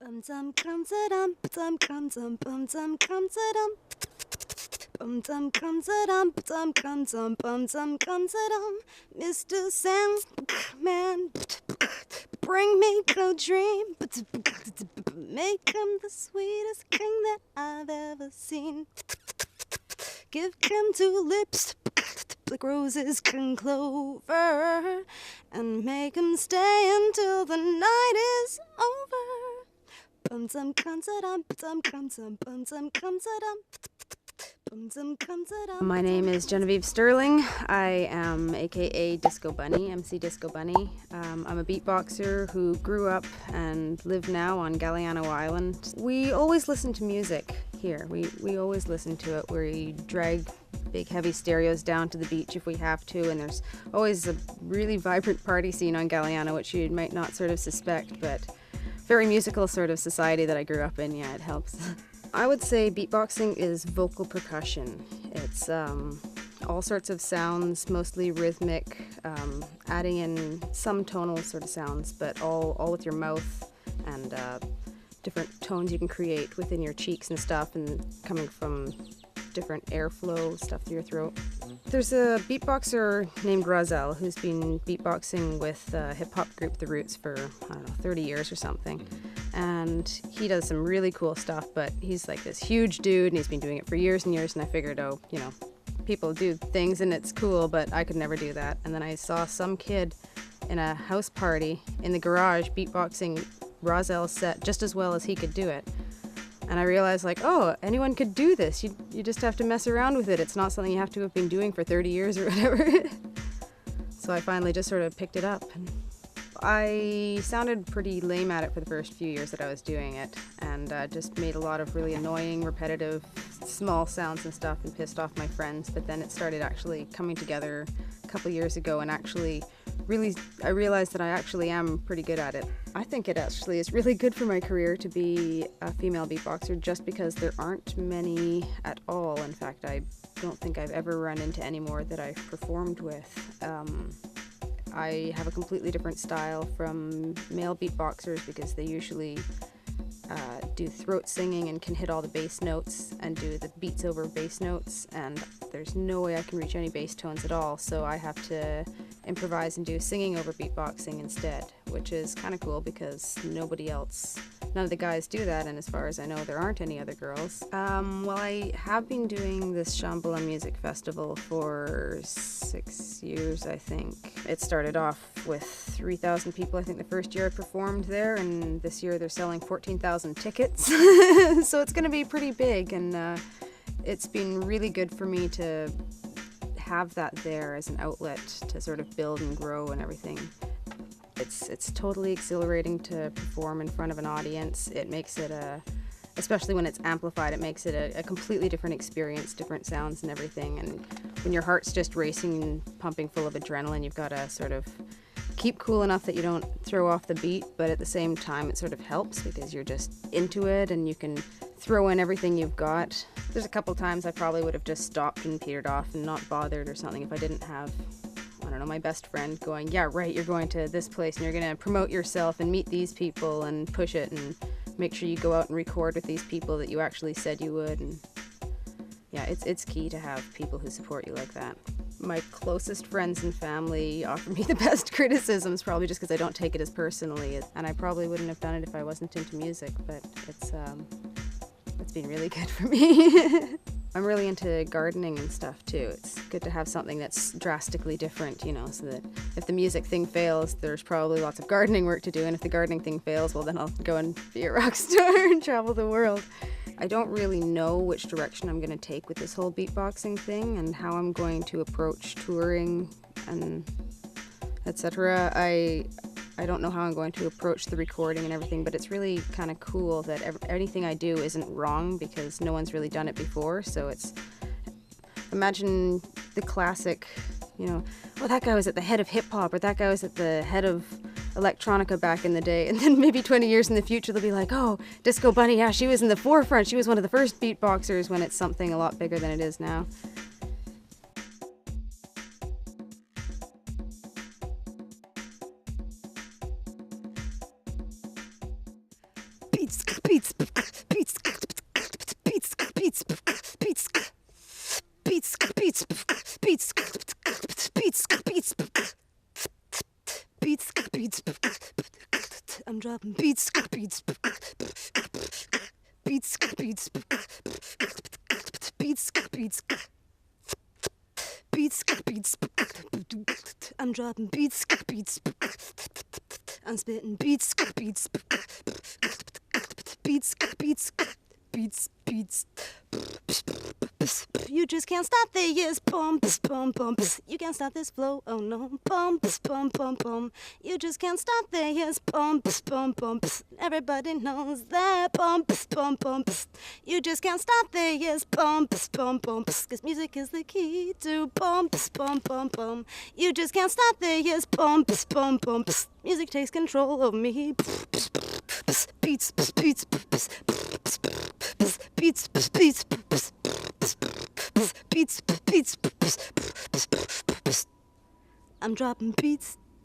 Bum dum comes a dum dum comes bum dum comes a dum bum dum comes a dum bum dum comes a dum. Mr. Sandman, bring me a dream, make him the sweetest king that I've ever seen. Give him tulips like roses can clover, and make him stay until the night is over. Bum dum comes a dum bum dum comes a dum. My name is Genevieve Sterling. I am aka Disco Bunny, MC Disco Bunny. I'm a beatboxer who grew up and live now on Galiano Island. We always listen to music here. We always listen to it. We drag big heavy stereos down to the beach if we have to, and there's always a really vibrant party scene on Galiano, which you might not sort of suspect, but very musical sort of society that I grew up in. Yeah, it helps. I would say beatboxing is vocal percussion. It's all sorts of sounds, mostly rhythmic, adding in some tonal sort of sounds, but all with your mouth, and different tones you can create within your cheeks and stuff, and coming from different airflow stuff through your throat. There's a beatboxer named Razel who's been beatboxing with a hip-hop group The Roots for, 30 years or something. And he does some really cool stuff, but he's like this huge dude and he's been doing it for years and years, and I figured, people do things and it's cool, but I could never do that. And then I saw some kid in a house party in the garage beatboxing Razel's set just as well as he could do it. And I realized, anyone could do this. You just have to mess around with it. It's not something you have to have been doing for 30 years or whatever. So I finally just sort of picked it up. And I sounded pretty lame at it for the first few years that I was doing it, and just made a lot of really annoying, repetitive, small sounds and stuff, and pissed off my friends. But then it started actually coming together a couple years ago, and actually I realized that I actually am pretty good at it. I think it actually is really good for my career to be a female beatboxer, just because there aren't many at all. In fact, I don't think I've ever run into any more that I've performed with. I have a completely different style from male beatboxers, because they usually do throat singing and can hit all the bass notes and do the beats over bass notes, and there's no way I can reach any bass tones at all, so I have to improvise and do singing over beatboxing instead, which is kind of cool because none of the guys do that, and as far as I know there aren't any other girls. Well, I have been doing this Shambhala Music Festival for 6 years, I think. It started off with 3,000 people, I think, the first year I performed there, and this year they're selling 14,000 tickets. So it's going to be pretty big, and it's been really good for me to have that there as an outlet to sort of build and grow and everything. It's totally exhilarating to perform in front of an audience. It makes it especially when it's amplified, it makes it a completely different experience, different sounds and everything. And when your heart's just racing and pumping full of adrenaline, you've got to sort of keep cool enough that you don't throw off the beat, but at the same time it sort of helps because you're just into it and you can throw in everything you've got. There's a couple times I probably would have just stopped and petered off and not bothered or something if I didn't have, my best friend going, yeah, right, you're going to this place and you're going to promote yourself and meet these people and push it and make sure you go out and record with these people that you actually said you would. And yeah, it's key to have people who support you like that. My closest friends and family offer me the best criticisms, probably just because I don't take it as personally, and I probably wouldn't have done it if I wasn't into music, but it's been really good for me. I'm really into gardening and stuff too. It's good to have something that's drastically different, so that if the music thing fails, there's probably lots of gardening work to do, and if the gardening thing fails, well, then I'll go and be a rock star and travel the world. I don't really know which direction I'm going to take with this whole beatboxing thing and how I'm going to approach touring and etc. I don't know how I'm going to approach the recording and everything, but it's really kind of cool that anything I do isn't wrong because no one's really done it before. So imagine the classic, that guy was at the head of hip-hop, or that guy was at the head of electronica back in the day, and then maybe 20 years in the future they'll be like, oh, Disco Bunny, yeah, she was in the forefront, she was one of the first beatboxers, when it's something a lot bigger than it is now. Beats dropping beats, beats, beats, beats, beats, beats, beats, beats. I'm dropping beats, beats. I'm spitting beats, beats, beats, beats, beats, beats. You just can't stop the yes, pumps, pump, pumps. You can't stop this flow, oh no, pumps, pump, pump, pump. You just can't stop the yes, pumps, pump, pumps. Everybody knows that pumps, pump, pumps. You just can't stop the yes, pumps, pump, pumps. 'Cause music is the key to pumps, pump, pump, pump. You just can't stop the yes, pumps, pump, pumps. Music takes control of me. Beats, beats, beats, beats, beats, beats, beats. I'm dropping beats.